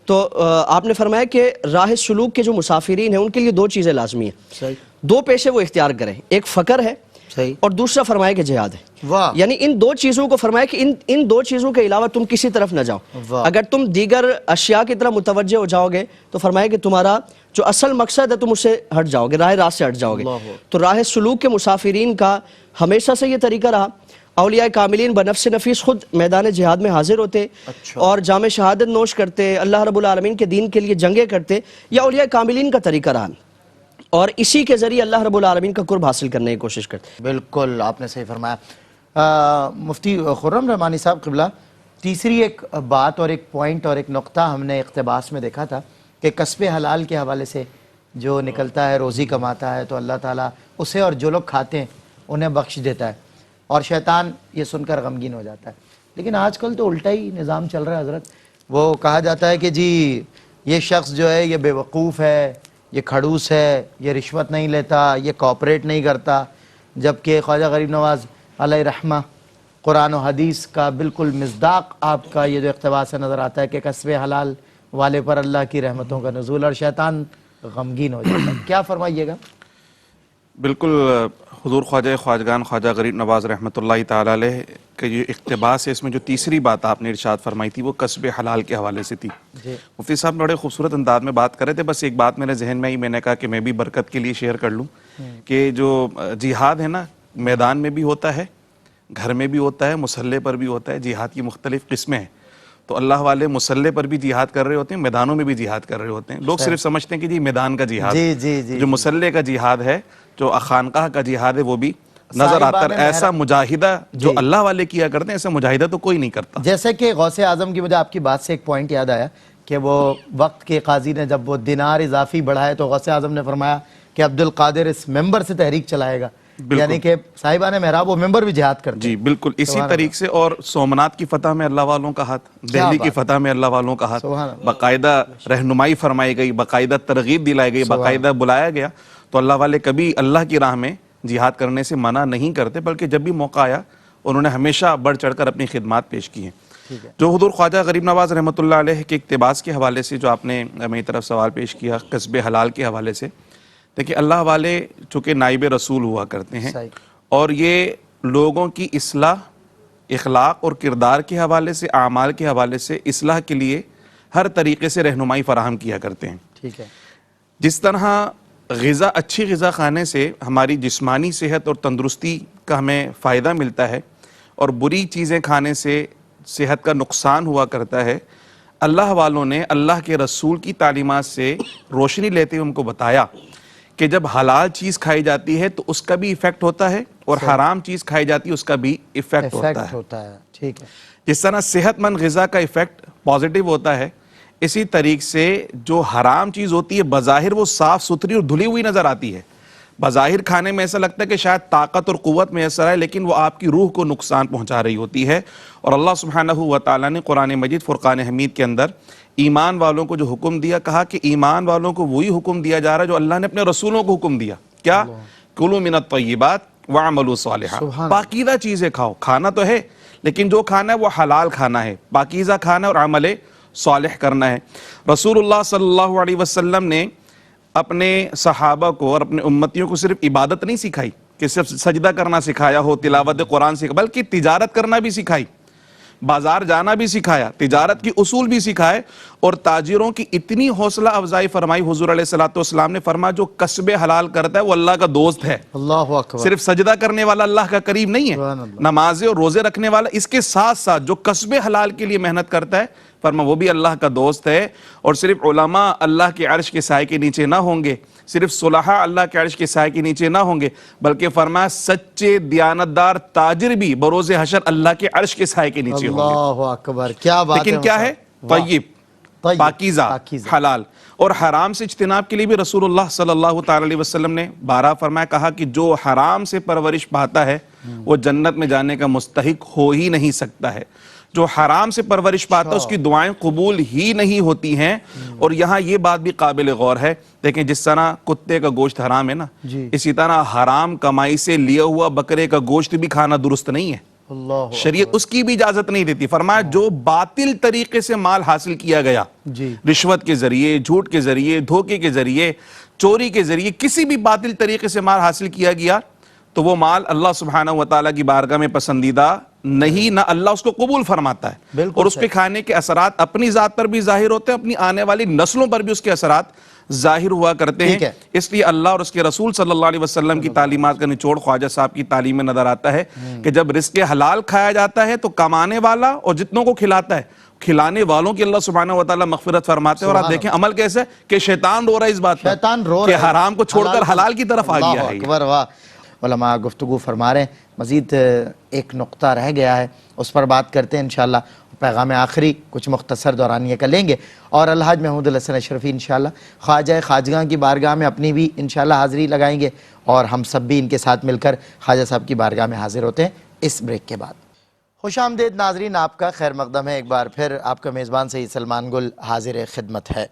تو آپ نے فرمایا کہ راہ سلوک کے جو مسافرین ہیں ان کے لیے 2 چیزیں لازمی ہیں، 2 پیشے وہ اختیار کریں، ایک فقر ہے اور دوسرا فرمایا کہ جہاد ہے۔ یعنی ان 2 چیزوں کو فرمایا کہ ان 2 چیزوں کے علاوہ تم کسی طرف نہ جاؤ، اگر تم دیگر اشیاء کی طرف متوجہ ہو جاؤ گے تو فرمایا کہ تمہارا جو اصل مقصد ہے تم اس سے ہٹ جاؤ گے، راہ راست سے ہٹ جاؤ گے۔ تو راہ سلوک کے مسافرین کا ہمیشہ سے یہ طریقہ رہا، اولیاء کاملین بنفس نفیس خود میدان جہاد میں حاضر ہوتے اور جام شہادت نوش کرتے، اللہ رب العالمین کے دین کے لیے جنگیں کرتے، یا اولیاء کاملین کا طریقہ رہا، اور اسی کے ذریعے اللہ رب العالمین کا قرب حاصل کرنے کی کوشش کرتے۔ بالکل آپ نے صحیح فرمایا۔ مفتی خرم رحمانی صاحب قبلہ، تیسری ایک بات اور ایک پوائنٹ اور ایک نقطہ ہم نے اقتباس میں دیکھا تھا کہ کسب حلال کے حوالے سے جو نکلتا ہے، روزی کماتا ہے، تو اللہ تعالیٰ اسے اور جو لوگ کھاتے ہیں انہیں بخش دیتا ہے، اور شیطان یہ سن کر غمگین ہو جاتا ہے۔ لیکن آج کل تو الٹا ہی نظام چل رہا ہے حضرت، وہ کہا جاتا ہے کہ جی یہ شخص جو ہے یہ بیوقوف ہے، یہ کھڑوس ہے، یہ رشوت نہیں لیتا، یہ کوآپریٹ نہیں کرتا، جبکہ خواجہ غریب نواز علیہ رحمہ قرآن و حدیث کا بالکل مصداق آپ کا یہ جو اقتباس سے نظر آتا ہے کہ کسب حلال والے پر اللہ کی رحمتوں کا نزول اور شیطان غمگین ہو جاتا ہے. کیا فرمائیے گا؟ بالکل حضور خواجہ خواجگان خواجہ غریب نواز رحمۃ اللہ تعالی علیہ کے جو اقتباس ہے، اس میں جو تیسری بات آپ نے ارشاد فرمائی تھی وہ کسب حلال کے حوالے سے تھی. مفتی صاحب بڑے خوبصورت انداز میں بات کر رہے تھے. بس ایک بات میرے ذہن میں ہی، میں نے کہا کہ میں بھی برکت کے لیے شیئر کر لوں کہ جو جہاد ہے نا، میدان میں بھی ہوتا ہے، گھر میں بھی ہوتا ہے، مسلح پر بھی ہوتا ہے. جہاد کی مختلف قسمیں ہیں. تو اللہ والے مسلح پر بھی جہاد کر رہے ہوتے ہیں، میدانوں میں بھی جہاد کر رہے ہوتے ہیں. لوگ صرف سمجھتے ہیں کہ جی میدان کا جہاد، جو مسلح کا جہاد ہے، جو خانقاہ کا جہاد ہے، وہ بھی نظر آتا ہے. ایسا مجاہدہ جو اللہ والے کیا کرتے ہیں، ایسا مجاہدہ تو کوئی نہیں کرتا. جیسے کہ غوث اعظم کی، مجھے آپ کی بات سے ایک پوائنٹ یاد آیا کہ وہ وقت کے قاضی نے جب وہ دینار اضافی بڑھائے تو غوث اعظم نے فرمایا کہ عبد القادر اس ممبر سے تحریک چلائے گا، یعنی کہ صاحبان محراب وہ ممبر بھی جہاد کرتے. جی بالکل اسی طریقے سے. اور سومنات کی فتح میں اللہ والوں کا ہاتھ، دہلی کی فتح میں اللہ والوں کا ہاتھ، باقاعدہ رہنمائی فرمائی گئی، باقاعدہ ترغیب دلائی گئی، باقاعدہ بلایا گیا. تو اللہ والے کبھی اللہ کی راہ میں جہاد کرنے سے منع نہیں کرتے، بلکہ جب بھی موقع آیا انہوں نے ہمیشہ بڑھ چڑھ کر اپنی خدمات پیش کی ہیں. جو حضور خواجہ غریب نواز رحمۃ اللہ علیہ کے اقتباس کے حوالے سے جو آپ نے میری طرف سوال پیش کیا کسب حلال کے حوالے سے، دیکھیں اللہ والے چونکہ نائب رسول ہوا کرتے ہیں اور یہ لوگوں کی اصلاح، اخلاق اور کردار کے حوالے سے، اعمال کے حوالے سے اصلاح کے لیے ہر طریقے سے رہنمائی فراہم کیا کرتے ہیں. ٹھیک ہے. جس طرح غذا، اچھی غذا کھانے سے ہماری جسمانی صحت اور تندرستی کا ہمیں فائدہ ملتا ہے اور بری چیزیں کھانے سے صحت کا نقصان ہوا کرتا ہے، اللہ والوں نے اللہ کے رسول کی تعلیمات سے روشنی لیتے ہوئے ہم کو بتایا کہ جب حلال چیز کھائی جاتی ہے تو اس کا بھی ایفیکٹ ہوتا ہے اور حرام چیز کھائی جاتی ہے اس کا بھی ایفیکٹ ہوتا ہے. ٹھیک ہے. جس طرح صحت مند غذا کا ایفیکٹ پازیٹیو ہوتا ہے، اسی طریقے سے جو حرام چیز ہوتی ہے بظاہر وہ صاف ستھری اور دھلی ہوئی نظر آتی ہے، بظاہر کھانے میں ایسا لگتا ہے کہ شاید طاقت اور قوت میسر ہے، لیکن وہ آپ کی روح کو نقصان پہنچا رہی ہوتی ہے. اور اللہ سبحانہ و تعالیٰ نے قرآن مجید فرقان حمید کے اندر ایمان والوں کو جو حکم دیا، کہا کہ ایمان والوں کو وہی حکم دیا جا رہا ہے جو اللہ نے اپنے رسولوں کو حکم دیا. کیا؟ کلوا من الطیبات واعملوا صالحا. پاکیزہ چیزیں کھاؤ. کھانا تو ہے لیکن جو کھانا ہے وہ حلال کھانا ہے، پاکیزہ کھانا ہے اور عمل صالح کرنا ہے. رسول اللہ صلی اللہ علیہ وسلم نے اپنے صحابہ کو اور اپنے امتیوں کو صرف عبادت نہیں سکھائی کہ صرف سجدہ کرنا سکھایا ہو، تلاوت قرآن سکھایا، بلکہ تجارت کرنا بھی سکھائی، بازار جانا بھی سکھایا، تجارت کی اصول بھی سکھائے. اور تاجروں کی اتنی حوصلہ افزائی فرمائی، حضور علیہ السلام نے فرمایا جو کسب حلال کرتا ہے وہ اللہ کا دوست ہے. اللہ اکبر. صرف سجدہ کرنے والا اللہ کا قریب نہیں ہے، نمازیں اور روزے رکھنے والا، اس کے ساتھ ساتھ جو کسب حلال کے لیے محنت کرتا ہے فرمایا وہ بھی اللہ کا دوست ہے. اور صرف علماء اللہ کے عرش کے سائے کے نیچے نہ ہوں گے، صرف صلحاء اللہ کے عرش کے سائے کے نیچے نہ ہوں گے، بلکہ فرمایا سچے دیانتدار تاجر بھی بروز حشر اللہ کے عرش کے سائے کے نیچے ہوں گے. اللہ اکبر. کیا بات ہے. لیکن کیا ہے؟ طیب، پاکیزہ، حلال. اور حرام سے اجتناب کے لیے بھی رسول اللہ صلی اللہ تعالی علیہ وسلم نے بارہا فرمایا، کہا کہ جو حرام سے پرورش پاتا ہے وہ جنت میں جانے کا مستحق ہو ہی نہیں سکتا ہے. جو حرام سے پرورش پاتا ہے اس کی دعائیں قبول ہی نہیں ہوتی ہیں. اور یہاں یہ بات بھی قابل غور ہے، دیکھیں جس طرح کتے کا گوشت حرام ہے نا، اسی طرح حرام کمائی سے لیا ہوا بکرے کا گوشت بھی کھانا درست نہیں ہے. شریعت اس کی بھی اجازت نہیں دیتی. فرمایا جو باطل طریقے سے مال حاصل کیا گیا، رشوت کے ذریعے، جھوٹ کے ذریعے، دھوکے کے ذریعے، چوری کے ذریعے، کسی بھی باطل طریقے سے مال حاصل کیا گیا تو وہ مال اللہ سبحانہ و تعالیٰ کی بارگاہ میں پسندیدہ نہیں، نہ اللہ اس کو قبول فرماتا ہے. اور اس پہ کھانے کے اثرات اپنی ذات پر بھی ظاہر ہوتے ہیں، اپنی آنے والی نسلوں پر بھی اس کے اثرات ظاہر ہوا کرتے ہیں. اس لیے اللہ اور اس کے رسول صلی اللہ علیہ وسلم کی تعلیمات کا نچوڑ خواجہ صاحب کی تعلیم میں نظر آتا ہے کہ جب رزق حلال کھایا جاتا ہے تو کمانے والا اور جتنوں کو کھلاتا ہے، کھلانے والوں کی اللہ سبحانہ و تعالیٰ مغفرت فرماتے ہیں. اور آپ دیکھیں عمل کیسے کہ شیطان رو رہا ہے اس بات پر کہ حرام کو چھوڑ کر حلال کی طرف آ گیا ہے. علماء گفتگو فرما رہے ہیں. مزید ایک نقطہ رہ گیا ہے، اس پر بات کرتے ہیں انشاءاللہ. پیغام آخری کچھ مختصر دورانیہ کا لیں گے اور الحاج محمود الحسن اشرفی انشاءاللہ خواجہ خواجگاں کی بارگاہ میں اپنی بھی انشاءاللہ حاضری لگائیں گے اور ہم سب بھی ان کے ساتھ مل کر خواجہ صاحب کی بارگاہ میں حاضر ہوتے ہیں اس بریک کے بعد. خوش آمدید ناظرین، آپ کا خیر مقدم ہے. ایک بار پھر آپ کا میزبان سید سلمان گل حاضر خدمت ہے.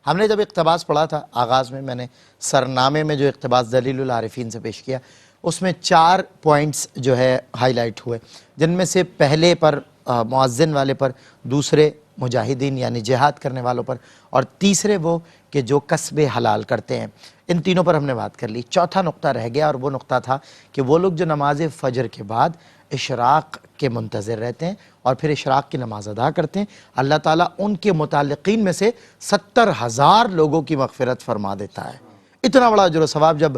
ہم نے جب اقتباس پڑھا تھا آغاز میں نے سرنامے میں جو اقتباس دلیل العارفین سے پیش کیا، اس میں 4 پوائنٹس جو ہے ہائی لائٹ ہوئے، جن میں سے پہلے پر مؤذن والے پر، دوسرے مجاہدین یعنی جہاد کرنے والوں پر، اور تیسرے وہ کہ جو کسب حلال کرتے ہیں۔ ان تینوں پر ہم نے بات کر لی۔ چوتھا نقطہ رہ گیا، اور وہ نقطہ تھا کہ وہ لوگ جو نماز فجر کے بعد اشراق کے منتظر رہتے ہیں اور پھر اشراق کی نماز ادا کرتے ہیں، اللہ تعالیٰ ان کے متعلقین میں سے 70,000 لوگوں کی مغفرت فرما دیتا ہے۔ اتنا بڑا اجر و ثواب۔ جب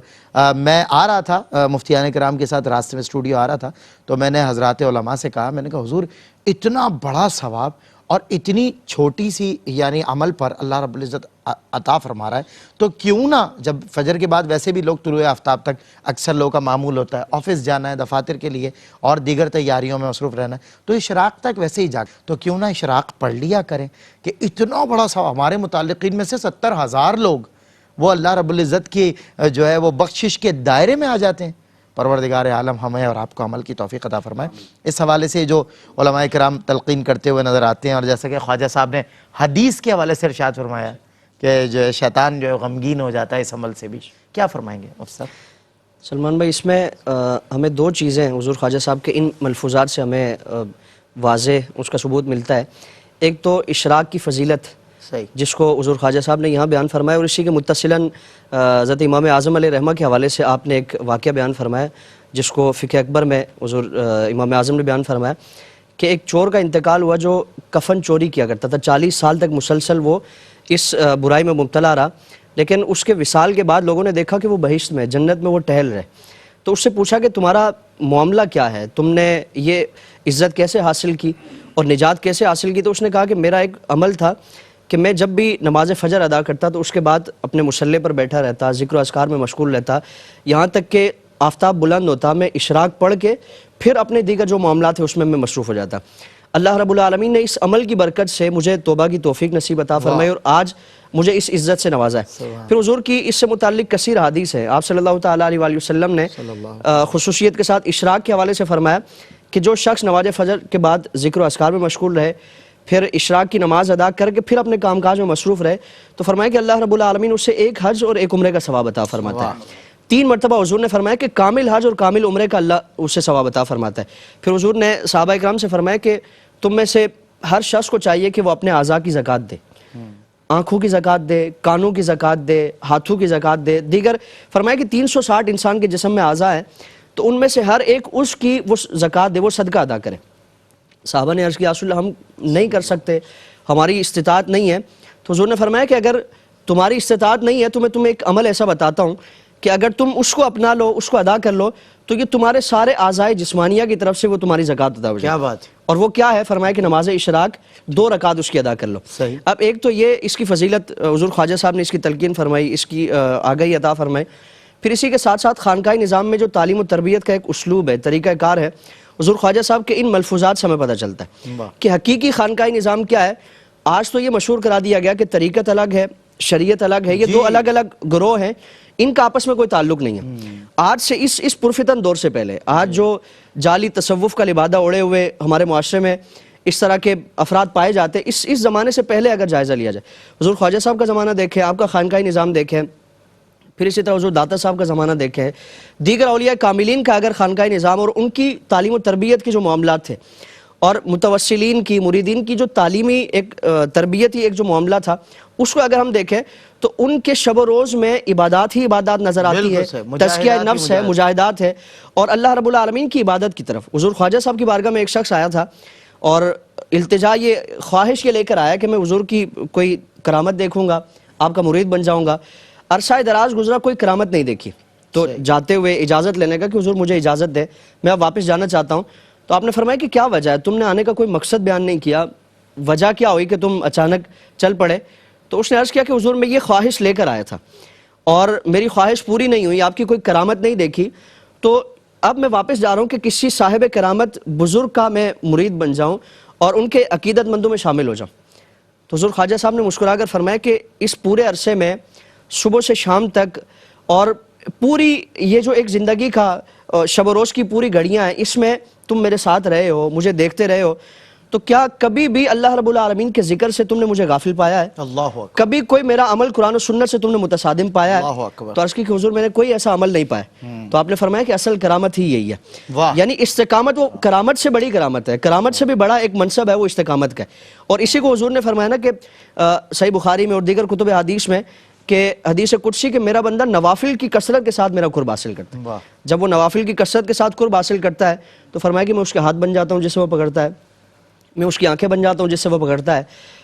میں آ رہا تھا مفتیان کرام کے ساتھ، راستے میں اسٹوڈیو آ رہا تھا، تو میں نے حضرات علماء سے کہا، میں نے کہا حضور اتنا بڑا ثواب اور اتنی چھوٹی سی یعنی عمل پر اللہ رب العزت عطا فرما رہا ہے، تو کیوں نہ جب فجر کے بعد ویسے بھی لوگ طلوع آفتاب تک اکثر لوگوں کا معمول ہوتا ہے، آفس جانا ہے، دفاتر کے لیے اور دیگر تیاریوں میں مصروف رہنا ہے، تو اشراق تک ویسے ہی تو کیوں نہ اشراق پڑھ لیا کریں کہ اتنا بڑا ثواب۔ ہمارے متعلقین میں سے 70,000 لوگ وہ اللہ رب العزت کی جو ہے وہ بخشش کے دائرے میں آ جاتے ہیں۔ پروردگار عالم ہمیں اور آپ کو عمل کی توفیق عطا فرمائے۔ اس حوالے سے جو علماء کرام تلقین کرتے ہوئے نظر آتے ہیں، اور جیسا کہ خواجہ صاحب نے حدیث کے حوالے سے ارشاد فرمایا کہ جو شیطان جو ہے غمگین ہو جاتا ہے اس عمل سے بھی، کیا فرمائیں گے مفتی صاحب؟ سلمان بھائی، اس میں ہمیں 2 چیزیں حضور خواجہ صاحب کے ان ملفوظات سے ہمیں واضح اس کا ثبوت ملتا ہے۔ ایک تو اشراق کی فضیلت، صحیح، جس کو حضور خواجہ صاحب نے یہاں بیان فرمایا، اور اسی کے متصلاً حضرت امام اعظم علیہ رحمہ کے حوالے سے آپ نے ایک واقعہ بیان فرمایا، جس کو فقہ اکبر میں حضور امام اعظم نے بیان فرمایا کہ ایک چور کا انتقال ہوا جو کفن چوری کیا کرتا تھا، 40 سال تک مسلسل وہ اس برائی میں مبتلا رہا، لیکن اس کے وصال کے بعد لوگوں نے دیکھا کہ وہ بہشت میں، جنت میں وہ ٹہل رہے، تو اس سے پوچھا کہ تمہارا معاملہ کیا ہے، تم نے یہ عزت کیسے حاصل کی اور نجات کیسے حاصل کی؟ تو اس نے کہا کہ میرا ایک عمل تھا کہ میں جب بھی نماز فجر ادا کرتا تو اس کے بعد اپنے مصلی پر بیٹھا رہتا، ذکر و اذکار میں مشغول رہتا، یہاں تک کہ آفتاب بلند ہوتا، میں اشراق پڑھ کے پھر اپنے دیگر جو معاملات ہیں اس میں مصروف ہو جاتا۔ اللہ رب العالمین نے اس عمل کی برکت سے مجھے توبہ کی توفیق نصیب عطا فرمائی، اور آج مجھے اس عزت سے نوازا ہے۔ پھر حضور کی اس سے متعلق کثیر حدیث ہے۔ آپ صلی اللہ تعالیٰ علیہ وآلہ وسلم نے خصوصیت کے ساتھ اشراق کے حوالے سے فرمایا کہ جو شخص نماز فجر کے بعد ذکر و اذکار میں مشغول رہے، پھر اشراق کی نماز ادا کر کے پھر اپنے کام کاج میں مصروف رہے، تو فرمایا کہ اللہ رب العالمین اسے ایک حج اور ایک عمرے کا ثواب عطا فرماتا ہے۔ 3 مرتبہ حضور نے فرمایا کہ کامل حج اور کامل عمرے کا اللہ اسے ثواب عطا فرماتا ہے۔ پھر حضور نے صحابہ اکرام سے فرمایا کہ تم میں سے ہر شخص کو چاہیے کہ وہ اپنے اعضاء کی زکوٰۃ دے، آنکھوں کی زکوٰۃ دے، کانوں کی زکوٰۃ دے، ہاتھوں کی زکوٰۃ دے، دیگر فرمایا کہ 360 انسان کے جسم میں اعضاء ہیں، تو ان میں سے ہر ایک اس کی وہ زکوٰۃ دے، وہ صدقہ ادا کرے۔ صحابہ نے عرض کیا رسول اللہ ہم نہیں کر سکتے، ہماری استطاعت نہیں ہے۔ تو حضور نے فرمایا کہ اگر تمہاری استطاعت نہیں ہے تو میں تمہیں ایک عمل ایسا بتاتا ہوں کہ اگر تم اس کو اپنا لو، اس کو ادا کر لو، تو یہ تمہارے سارے اعضائے جسمانیہ کی طرف سے وہ تمہاری زکوٰۃ ادا ہو جائے۔ کیا بات ہے! اور وہ کیا ہے؟ فرمایا کہ نماز اشراق 2 رکعت اس کی ادا کر لو۔ صحیح۔ اب ایک تو یہ اس کی فضیلت حضور خواجہ صاحب نے اس کی تلقین فرمائی، اس کی آگاہی عطا فرمائی۔ پھر اسی کے ساتھ ساتھ خانقاہ نظام میں جو تعلیم و تربیت کا ایک اسلوب ہے، طریقہ کار ہے، حضور خواجہ صاحب کے ان ملفوظات سے ہمیں پتہ چلتا ہے کہ حقیقی خانقاہ نظام کیا ہے۔ آج تو یہ مشہور کرا دیا گیا کہ طریقت الگ ہے، شریعت الگ ہے، یہ 2 الگ الگ گروہ ہیں، ان کا آپس میں کوئی تعلق نہیں ہے۔ آج سے اس پرفتن دور سے پہلے، آج جو جعلی تصوف کا لبادہ اوڑے ہوئے ہمارے معاشرے میں اس طرح کے افراد پائے جاتے ہیں، اس زمانے سے پہلے اگر جائزہ لیا جائے، حضور خواجہ صاحب کا زمانہ دیکھیں، آپ کا خانقاہ نظام دیکھیں، پھر اسی طرح حضور داتا صاحب کا زمانہ دیکھیں، دیگر اولیاء کاملین کا اگر خانقاہ نظام اور ان کی تعلیم و تربیت کے جو معاملات تھے، اور متوسلین کی، مریدین کی جو تعلیمی ایک تربیتی ایک جو معاملہ تھا، اس کو اگر ہم دیکھیں تو ان کے شب و روز میں عبادات ہی عبادات نظر آتی ہے، تزکیہ نفس ہے، مجاہدات ہے، اور اللہ رب العالمین کی عبادت کی طرف۔ حضور خواجہ صاحب کی بارگاہ میں ایک شخص آیا تھا اور التجا یہ خواہش یہ لے کر آیا کہ میں حضور کی کوئی کرامت دیکھوں گا، آپ کا مرید بن جاؤں گا۔ عرصہ دراز گزرا، کوئی کرامت نہیں دیکھی، تو جاتے ہوئے اجازت لینے کا کہ حضور مجھے اجازت دے، میں اب واپس جانا چاہتا ہوں۔ تو آپ نے فرمایا کہ کیا وجہ ہے، تم نے آنے کا کوئی مقصد بیان نہیں کیا، وجہ کیا ہوئی کہ تم اچانک چل پڑے؟ تو اس نے عرض کیا کہ حضور میں یہ خواہش لے کر آیا تھا اور میری خواہش پوری نہیں ہوئی، آپ کی کوئی کرامت نہیں دیکھی، تو اب میں واپس جا رہا ہوں کہ کسی صاحب کرامت بزرگ کا میں مرید بن جاؤں اور ان کے عقیدت مندوں میں شامل ہو جاؤں۔ تو حضور خواجہ صاحب نے مسکرا کر فرمایا کہ اس پورے عرصے میں صبح سے شام تک اور پوری یہ جو ایک زندگی کا شب و روز کی پوری گھڑیاں ہیں، اس میں تم میرے ساتھ رہے ہو، مجھے دیکھتے رہے ہو، تو کیا کبھی بھی اللہ رب العالمین کے ذکر سے تم نے مجھے غافل پایا ہے؟ اللہ اکبر، کبھی کوئی میرا عمل قرآن و سنت سے تم نے متصادم پایا اللہ ہے؟ اکبر۔ تو عرض کی کہ حضور میں نے کوئی ایسا عمل نہیں پایا۔ تو آپ نے فرمایا کہ اصل کرامت ہی یہی ہے، واہ۔ یعنی استقامت، وہ کرامت سے بڑی کرامت ہے، کرامت سے بھی بڑا ایک منصب ہے وہ استقامت کا ہے۔ اور اسی کو حضور نے فرمایا نا کہ صحیح بخاری میں اور دیگر کتب حدیث میں کہ حدیث قدسی کہ میرا بندہ نوافل کی کثرت کے ساتھ میرا قرب حاصل کرتا ہے۔ واہ۔ جب وہ نوافل کی کثرت کے ساتھ قرب حاصل کرتا ہے تو فرمایا کہ میں اس کے ہاتھ بن جاتا ہوں جس سے وہ پکڑتا ہے، میں اس کی آنکھیں بن جاتا ہوں جس سے وہ پکڑتا ہے،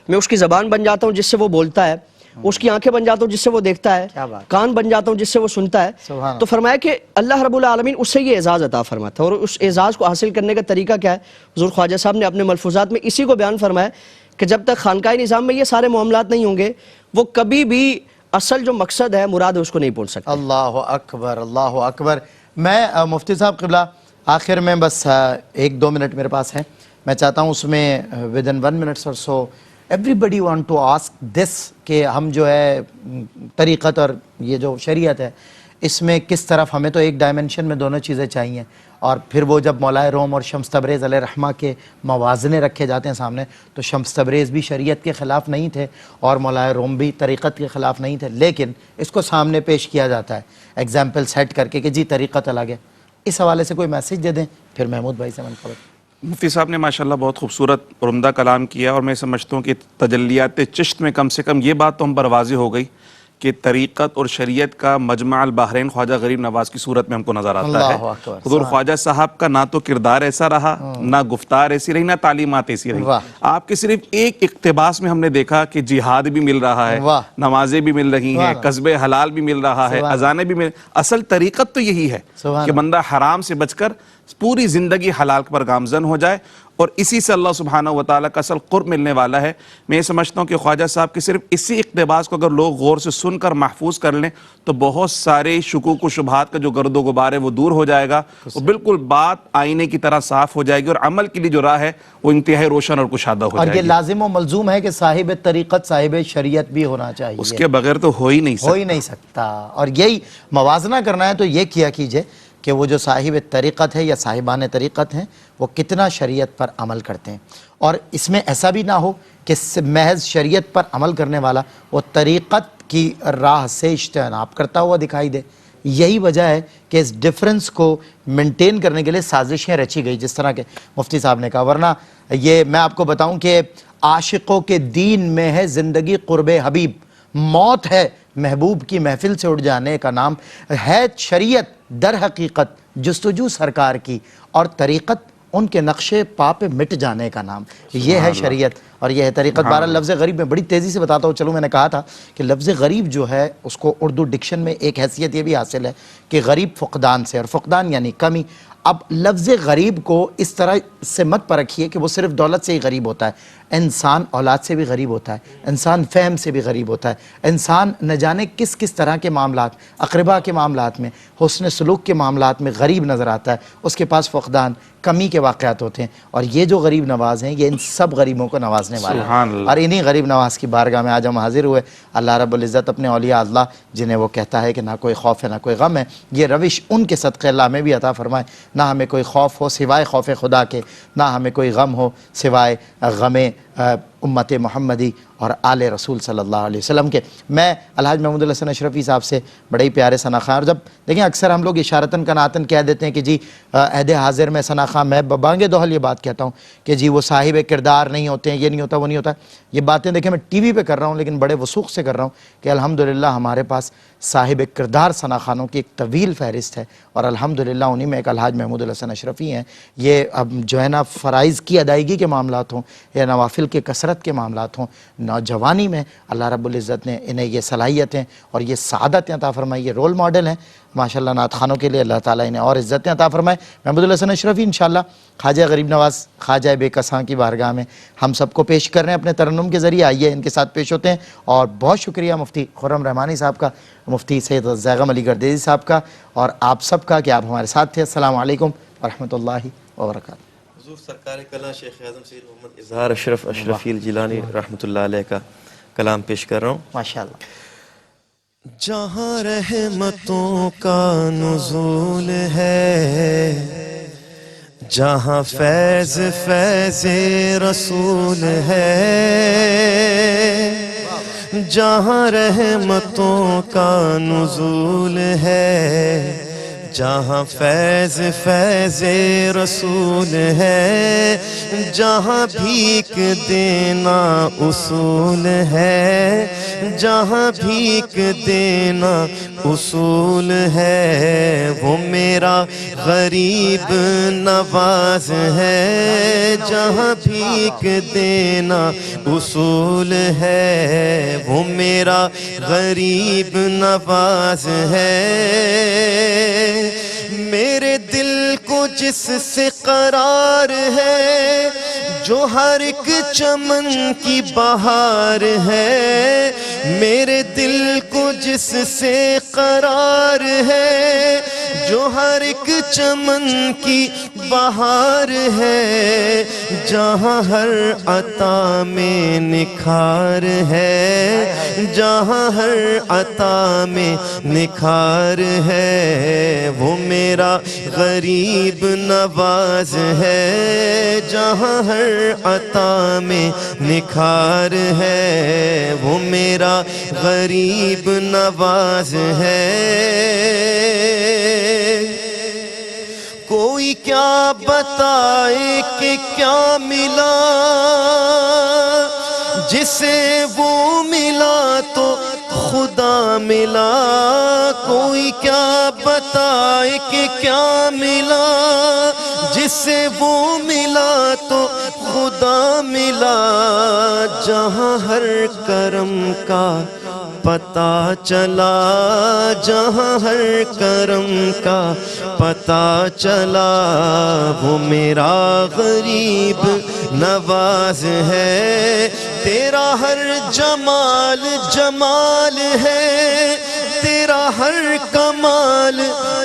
میں اس کی زبان بن جاتا ہوں جس سے وہ بولتا ہے، اس کی آنکھیں بن جاتا ہوں جس سے وہ دیکھتا ہے، کیا بات، کان بن جاتا ہوں جس سے وہ سنتا ہے۔ سبحان تو فرمایا کہ اللہ رب العالمین اس سے یہ اعزاز عطا فرماتا ہے، اور اس اعزاز کو حاصل کرنے کا طریقہ کیا ہے؟ حضور خواجہ صاحب نے اپنے ملفوظات میں اسی کو بیان فرمایا کہ جب تک خانقاہ نظام میں یہ سارے معاملات نہیں ہوں گے وہ کبھی بھی اصل جو مقصد ہے، مراد ہے، اس کو نہیں پہنچ سکتے۔ اللہ اکبر، اللہ اکبر۔ میں مفتی صاحب قبلہ آخر میں بس 1-2 منٹ میرے پاس ہیں، میں چاہتا ہوں اس میں within 1 minute or so everybody want to ask this کہ ہم جو ہے طریقت اور یہ جو شریعت ہے اس میں کس طرف، ہمیں تو ایک ڈائمنشن میں دونوں چیزیں چاہیے، اور پھر وہ جب مولائے روم اور شمس تبریز علیہ رحمہ کے موازنے رکھے جاتے ہیں سامنے تو شمس تبریز بھی شریعت کے خلاف نہیں تھے اور مولائے روم بھی طریقت کے خلاف نہیں تھے، لیکن اس کو سامنے پیش کیا جاتا ہے ایگزامپل سیٹ کر کے کہ جی طریقت الگ ہے۔ اس حوالے سے کوئی میسیج دے دیں، پھر محمود بھائی سے منقبت۔ مفتی صاحب نے ماشاءاللہ بہت خوبصورت اور عمدہ کلام کیا، اور میں سمجھتا ہوں کہ تجلیات چشت میں کم سے کم یہ بات تو ہم پر واضح ہو گئی کہ طریقت اور شریعت کا مجمع البحرین خواجہ غریب نواز کی صورت میں ہم کو نظر آتا ہے۔ اللہ اکبر۔ حضور خواجہ صاحب کا نہ تو کردار ایسا رہا، نہ گفتار ایسی رہی، نہ تعلیمات ایسی رہی۔ واہ۔ آپ کے صرف ایک اقتباس میں ہم نے دیکھا کہ جہاد بھی مل رہا ہے، واہ۔ نمازیں بھی مل رہی ہیں، قصب حلال بھی مل رہا ہے، اذانیں بھی مل، اصل طریقت تو یہی ہے کہ بندہ حرام سے بچ کر پوری زندگی حلال پر گامزن ہو جائے، اور اسی سے اللہ سبحانہ وتعالیٰ کا اصل قرب ملنے والا ہے۔ میں یہ سمجھتا ہوں کہ خواجہ صاحب کے صرف اسی اقتباس کو اگر لوگ غور سے سن کر محفوظ کر لیں تو بہت سارے شکوک و شبہات کا جو گرد و غبار ہے وہ دور ہو جائے گا، وہ بالکل بات آئینے کی طرح صاف ہو جائے گی، اور عمل کے لیے جو راہ ہے وہ انتہائی روشن اور کشادہ ہو اور جائے یہ گی۔ لازم و ملزوم ہے کہ صاحب طریقت صاحب شریعت بھی ہونا چاہیے، اس کے بغیر تو ہو ہی نہیں ہو سکتا۔ ہی نہیں سکتا، اور یہی موازنہ کرنا ہے تو یہ کیا کیجئے کہ وہ جو صاحب طریقت ہے یا صاحبان طریقت ہیں وہ کتنا شریعت پر عمل کرتے ہیں، اور اس میں ایسا بھی نہ ہو کہ محض شریعت پر عمل کرنے والا وہ طریقت کی راہ سے اجتناب کرتا ہوا دکھائی دے۔ یہی وجہ ہے کہ اس ڈیفرنس کو مینٹین کرنے کے لیے سازشیں رچی گئی، جس طرح کے مفتی صاحب نے کہا۔ ورنہ یہ میں آپ کو بتاؤں کہ عاشقوں کے دین میں ہے زندگی قرب حبیب، موت ہے محبوب کی محفل سے اٹھ جانے کا نام، ہے شریعت در حقیقت جستجو سرکار کی، اور طریقت ان کے نقش پا پہ مٹ جانے کا نام۔ یہ ہے شریعت اور یہ ہے طریقت۔ بارہ لفظ غریب میں بڑی تیزی سے بتاتا ہوں، چلو میں نے کہا تھا کہ لفظ غریب جو ہے اس کو اردو ڈکشن میں ایک حیثیت یہ بھی حاصل ہے کہ غریب فقدان سے، اور فقدان یعنی کمی۔ اب لفظ غریب کو اس طرح سے مت پرکھیے کہ وہ صرف دولت سے ہی غریب ہوتا ہے، انسان اولاد سے بھی غریب ہوتا ہے، انسان فہم سے بھی غریب ہوتا ہے، انسان نہ جانے کس کس طرح کے معاملات، اقربا کے معاملات میں، حسن سلوک کے معاملات میں غریب نظر آتا ہے، اس کے پاس فقدان، کمی کے واقعات ہوتے ہیں، اور یہ جو غریب نواز ہیں یہ ان سب غریبوں کو نوازنے والا سبحان ہے، اللہ۔ اور انہی غریب نواز کی بارگاہ میں آج ہم حاضر ہوئے۔ اللہ رب العزت اپنے اولیاء اللہ جنہیں وہ کہتا ہے کہ نہ کوئی خوف ہے نہ کوئی غم ہے، یہ روش ان کے صدقے اللہ ہمیں بھی عطا فرمائے، نہ ہمیں کوئی خوف ہو سوائے خوف خدا کے، نہ ہمیں کوئی غم ہو سوائے غم امت محمدی اور آل رسول صلی اللہ علیہ وسلم کے۔ میں الحاج محمود الحسن اشرفی صاحب سے بڑے ہی پیارے ثنا خواں، اور جب دیکھیں اکثر ہم لوگ اشارتاً کناتاً کہہ دیتے ہیں کہ جی عہد حاضر میں ثنا خواں، میں بانگ دوحل یہ بات کہتا ہوں کہ جی وہ صاحب کردار نہیں ہوتے ہیں، یہ نہیں ہوتا وہ نہیں ہوتا۔ یہ باتیں دیکھیں میں ٹی وی پہ کر رہا ہوں لیکن بڑے وثوق سے کر رہا ہوں کہ الحمدللہ ہمارے پاس صاحب کردار ثنا خوانوں کی ایک طویل فہرست ہے، اور الحمدللہ انہی میں ایک الحاج محمود الحسن اشرفی ہیں۔ یہ اب جو ہے نا فرائض کی ادائیگی کے معاملات ہوں یا نوافل کے کثرت کے معاملات ہوں، نوجوانی میں اللہ رب العزت نے انہیں یہ صلاحیتیں اور یہ سعادتیں عطا فرمائی، یہ رول ماڈل ہیں ماشاءاللہ نعت خوانوں کے لیے، اللہ تعالیٰ انہیں اور عزتیں عطا فرمائے۔ محمود الحسن اشرفی انشاءاللہ خواجہ غریب نواز خواجہ بے کساں کی بارگاہ میں ہم سب کو پیش کر رہے ہیں اپنے ترنم کے ذریعے، آئیے ان کے ساتھ پیش ہوتے ہیں۔ اور بہت شکریہ مفتی خرم رحمانی صاحب کا، مفتی سید زیغم علی گردیزی صاحب کا، اور آپ سب کا کہ آپ ہمارے ساتھ تھے۔ السلام علیکم ورحمۃ اللہ وبرکاتہ۔ حضور سرکار کلام شیخ اعظم سید محمد اظہار اشرف اشرفی الجیلانی رحمۃ اللہ علیہ کا کلام پیش کر رہا ہوں۔ ماشاءاللہ۔ جہاں رحمتوں کا نزول ہے، جہاں فیض فیض رسول ہے، جہاں رحمتوں کا نزول ہے، جہاں فیض فیض رسول ہے، جہاں بھیک دینا اصول ہے، جہاں بھیک دینا اصول ہے، وہ میرا غریب نواز ہے، جہاں بھیک دینا اصول ہے، وہ میرا غریب نواز ہے، میرے دل کو جس سے قرار ہے، جو ہر ایک چمن کی بہار ہے، میرے دل کو جس سے قرار ہے، جو ہر ایک چمن کی بہار ہے، جہاں ہر عطا میں نکھار ہے، جہاں ہر عطا میں نکھار ہے، وہ میرا غریب نواز ہے، جہاں ہر عطا میں نکھار ہے، وہ میرا غریب نواز ہے۔ کوئی کیا بتائے کہ کیا ملا، جسے وہ ملا تو خدا ملا، کوئی کیا بتائے کہ کیا ملا، جسے وہ ملا تو خدا ملا، جہاں ہر کرم کا پتہ چلا، جہاں ہر کرم کا پتہ چلا، وہ میرا غریب نواز ہے، تیرا ہر جمال جمال ہے، تیرا ہر کمال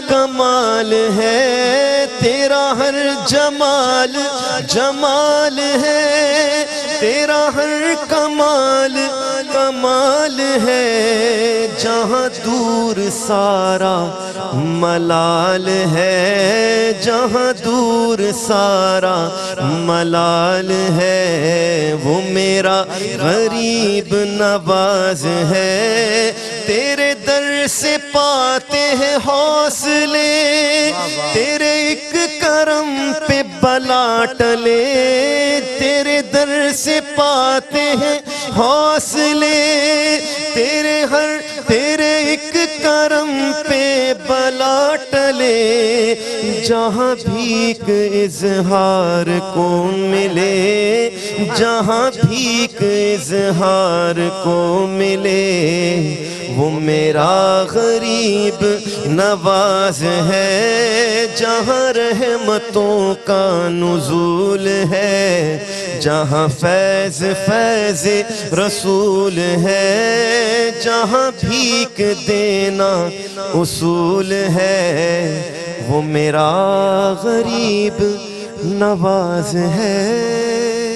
کمال ہے، تیرا ہر جمال جمال ہے، تیرا ہر کمال کمال ہے، جہاں دور سارا ملال ہے، جہاں دور سارا ملال ہے، وہ میرا غریب نواز ہے، تیرے در سے پاتے ہیں حوصلے، تیرے ایک کرم پہ بلا ٹلے، تیرے در سے پاتے ہیں حوصلے، تیرے ایک کرم پہ بلا ٹلے، جہاں بھیک اظہار کو ملے، جہاں بھیک اظہار کو ملے، وہ میرا غریب نواز ہے، جہاں رحمتوں کا نزول ہے، جہاں فیض فیض رسول ہے، جہاں بھیک دینا اصول ہے، وہ میرا غریب نواز ہے۔